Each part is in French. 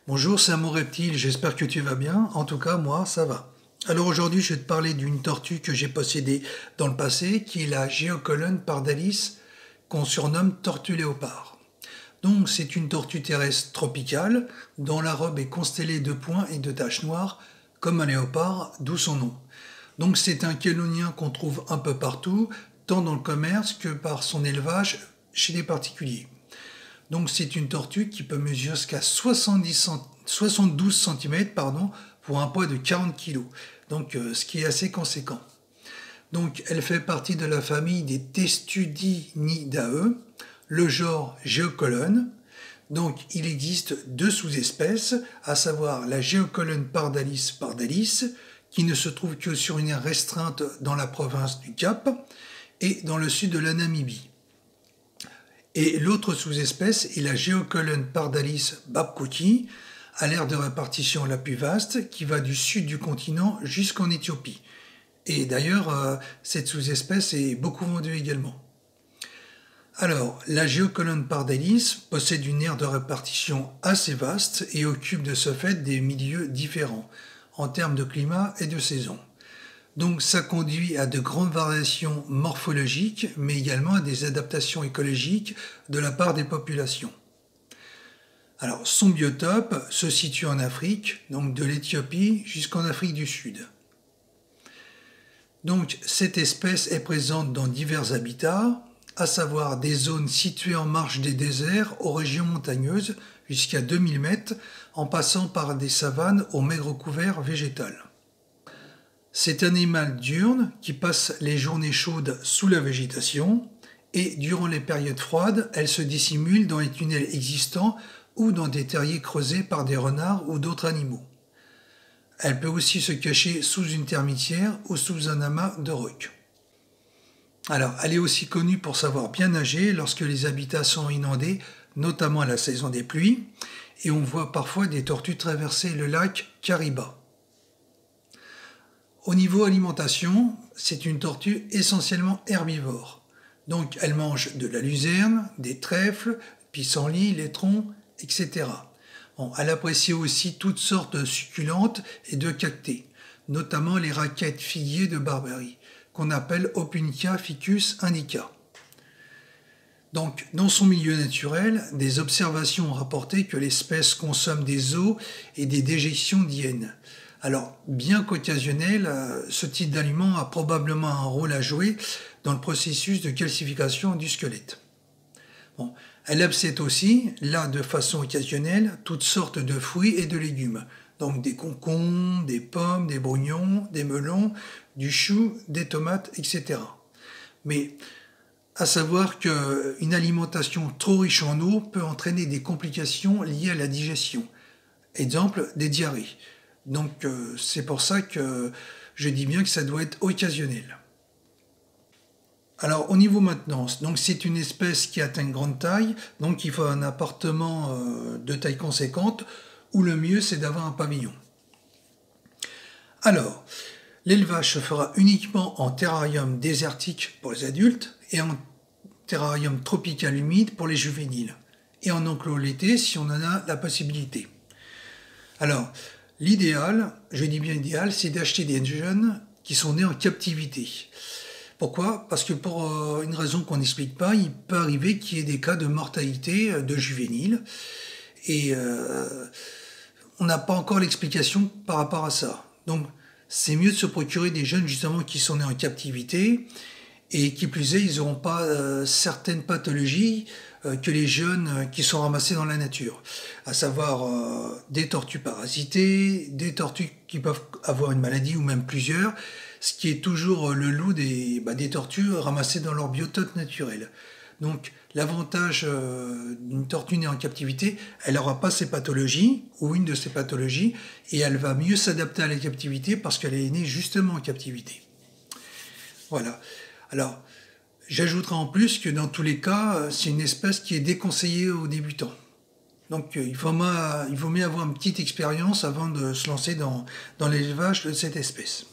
Bonjour, c'est Amour Reptile, j'espère que tu vas bien. En tout cas, moi, ça va. Alors aujourd'hui, je vais te parler d'une tortue que j'ai possédée dans le passé, qui est la Geocolon pardalis, qu'on surnomme tortue léopard. Donc, c'est une tortue terrestre tropicale, dont la robe est constellée de points et de taches noires, comme un léopard, d'où son nom. Donc, c'est un chélonien qu'on trouve un peu partout, tant dans le commerce que par son élevage chez les particuliers. Donc c'est une tortue qui peut mesurer jusqu'à 72 cm pour un poids de 40 kg, donc ce qui est assez conséquent. Donc elle fait partie de la famille des Testudinidae, le genre Geocolon. Donc il existe deux sous-espèces, à savoir la Geocolon pardalis pardalis, qui ne se trouve que sur une aire restreinte dans la province du Cap et dans le sud de la Namibie. Et l'autre sous-espèce est la Geocolon pardalis babkouti, à l'aire de répartition la plus vaste, qui va du sud du continent jusqu'en Éthiopie. Et d'ailleurs, cette sous-espèce est beaucoup vendue également. Alors, la Geocolon pardalis possède une aire de répartition assez vaste et occupe de ce fait des milieux différents, en termes de climat et de saison. Donc ça conduit à de grandes variations morphologiques, mais également à des adaptations écologiques de la part des populations. Alors son biotope se situe en Afrique, donc de l'Éthiopie jusqu'en Afrique du Sud. Donc cette espèce est présente dans divers habitats, à savoir des zones situées en marge des déserts aux régions montagneuses, jusqu'à 2000 mètres, en passant par des savanes au maigre couvert végétal. C'est un animal diurne qui passe les journées chaudes sous la végétation et durant les périodes froides, elle se dissimule dans les tunnels existants ou dans des terriers creusés par des renards ou d'autres animaux. Elle peut aussi se cacher sous une termitière ou sous un amas de rocs. Alors, elle est aussi connue pour savoir bien nager lorsque les habitats sont inondés, notamment à la saison des pluies, et on voit parfois des tortues traverser le lac Kariba. Au niveau alimentation, c'est une tortue essentiellement herbivore. Donc elle mange de la luzerne, des trèfles, pissenlits, laitrons, etc. Bon, elle apprécie aussi toutes sortes de succulentes et de cactées, notamment les raquettes figuiers de Barbarie, qu'on appelle Opuntia ficus indica. Donc, dans son milieu naturel, des observations ont rapporté que l'espèce consomme des os et des déjections d'hyènes. Alors, bien qu'occasionnel, ce type d'aliment a probablement un rôle à jouer dans le processus de calcification du squelette. Bon, elle absète aussi, là de façon occasionnelle, toutes sortes de fruits et de légumes. Donc des concombres, des pommes, des brognons, des melons, du chou, des tomates, etc. Mais à savoir qu'une alimentation trop riche en eau peut entraîner des complications liées à la digestion. Exemple, des diarrhées. Donc c'est pour ça que je dis bien que ça doit être occasionnel. Alors au niveau maintenance, donc c'est une espèce qui atteint une grande taille, donc il faut un appartement de taille conséquente, ou le mieux c'est d'avoir un pavillon. Alors, l'élevage se fera uniquement en terrarium désertique pour les adultes et en terrarium tropical humide pour les juvéniles, et en enclos l'été si on en a la possibilité. Alors, l'idéal, je dis bien idéal, c'est d'acheter des jeunes qui sont nés en captivité. Pourquoi? Parce que pour une raison qu'on n'explique pas, il peut arriver qu'il y ait des cas de mortalité de juvéniles. Et on n'a pas encore l'explication par rapport à ça. Donc c'est mieux de se procurer des jeunes justement qui sont nés en captivité. Et qui plus est, ils n'auront pas certaines pathologies que les jeunes qui sont ramassés dans la nature, à savoir des tortues parasitées, des tortues qui peuvent avoir une maladie ou même plusieurs, ce qui est toujours le lot des tortues ramassées dans leur biotope naturel. Donc l'avantage d'une tortue née en captivité, elle n'aura pas ces pathologies, ou une de ces pathologies, et elle va mieux s'adapter à la captivité parce qu'elle est née justement en captivité. Voilà. Alors, j'ajouterai en plus que dans tous les cas, c'est une espèce qui est déconseillée aux débutants. Donc il vaut mieux avoir une petite expérience avant de se lancer dans l'élevage de cette espèce.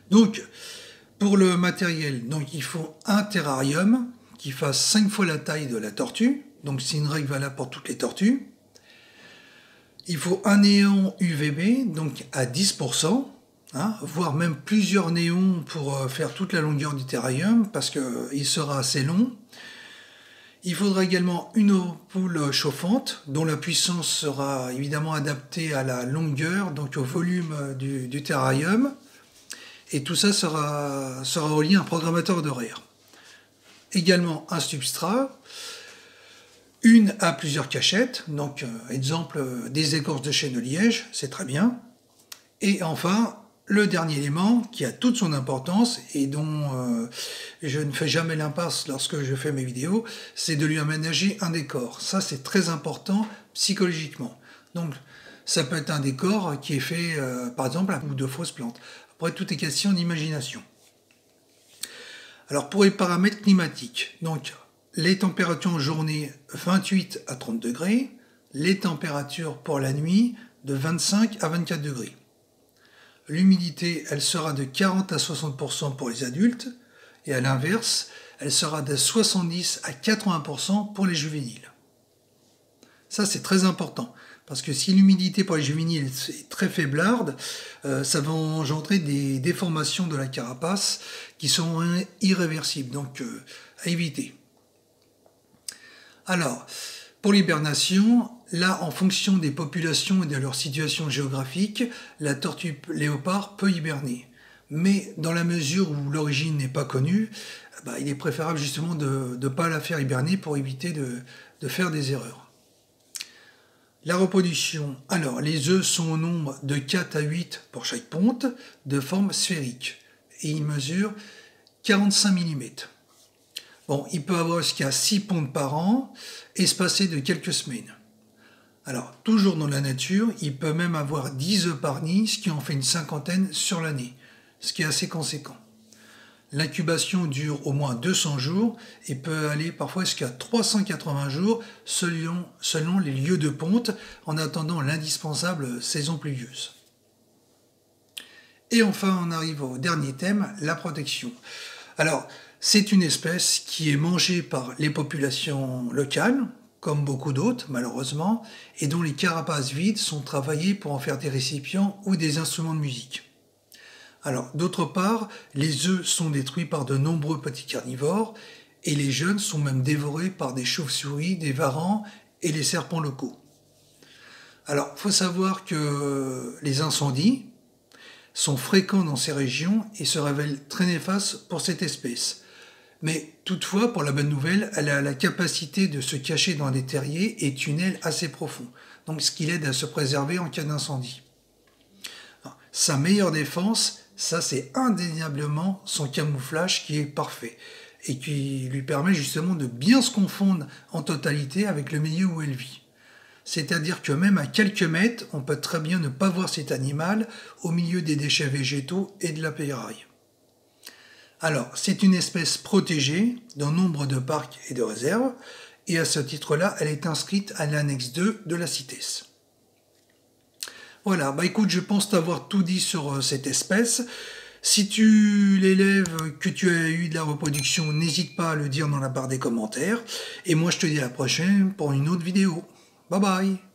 Donc pour le matériel, donc, il faut un terrarium qui fasse 5 fois la taille de la tortue. Donc c'est une règle valable pour toutes les tortues. Il faut un néon UVB, donc à 10%, hein, voire même plusieurs néons pour faire toute la longueur du terrarium, parce qu'il sera assez long. Il faudra également une ampoule chauffante, dont la puissance sera évidemment adaptée à la longueur, donc au volume du terrarium. Et tout ça sera relié à un programmateur d'horaire. Également un substrat, une à plusieurs cachettes, donc exemple des écorces de chêne de liège, c'est très bien. Et enfin, le dernier élément qui a toute son importance et dont je ne fais jamais l'impasse lorsque je fais mes vidéos, c'est de lui aménager un décor. Ça, c'est très important psychologiquement. Donc, ça peut être un décor qui est fait, par exemple, avec de fausses plantes. Après, tout est question d'imagination. Alors, pour les paramètres climatiques, donc, les températures en journée 28 à 30 degrés, les températures pour la nuit de 25 à 24 degrés. L'humidité, elle sera de 40 à 60% pour les adultes, et à l'inverse, elle sera de 70 à 80% pour les juvéniles. Ça, c'est très important, parce que si l'humidité pour les juvéniles est très faiblarde, ça va engendrer des déformations de la carapace qui sont irréversibles, donc à éviter. Alors, pour l'hibernation, là, en fonction des populations et de leur situation géographique, la tortue léopard peut hiberner. Mais dans la mesure où l'origine n'est pas connue, il est préférable justement de ne pas la faire hiberner pour éviter de faire des erreurs. La reproduction. Alors, les œufs sont au nombre de 4 à 8 pour chaque ponte, de forme sphérique. Et ils mesurent 45 mm. Bon, il peut avoir jusqu'à 6 pontes par an, espacées de quelques semaines. Alors, toujours dans la nature, il peut même avoir 10 œufs par nid, ce qui en fait une cinquantaine sur l'année, ce qui est assez conséquent. L'incubation dure au moins 200 jours et peut aller parfois jusqu'à 380 jours selon les lieux de ponte, en attendant l'indispensable saison pluvieuse. Et enfin, on arrive au dernier thème, la protection. Alors, c'est une espèce qui est mangée par les populations locales, comme beaucoup d'autres malheureusement, et dont les carapaces vides sont travaillées pour en faire des récipients ou des instruments de musique. Alors, d'autre part, les œufs sont détruits par de nombreux petits carnivores, et les jeunes sont même dévorés par des chauves-souris, des varans et les serpents locaux. Alors, il faut savoir que les incendies sont fréquents dans ces régions et se révèlent très néfastes pour cette espèce. Mais toutefois, pour la bonne nouvelle, elle a la capacité de se cacher dans des terriers et tunnels assez profonds, donc ce qui l'aide à se préserver en cas d'incendie. Sa meilleure défense, ça c'est indéniablement son camouflage qui est parfait et qui lui permet justement de bien se confondre en totalité avec le milieu où elle vit. C'est-à-dire que même à quelques mètres, on peut très bien ne pas voir cet animal au milieu des déchets végétaux et de la pailleraille. Alors, c'est une espèce protégée dans nombre de parcs et de réserves, et à ce titre-là, elle est inscrite à l'annexe 2 de la CITES. Voilà, écoute, je pense t'avoir tout dit sur cette espèce. Si tu l'élèves, que tu as eu de la reproduction, n'hésite pas à le dire dans la barre des commentaires. Et moi, je te dis à la prochaine pour une autre vidéo. Bye bye!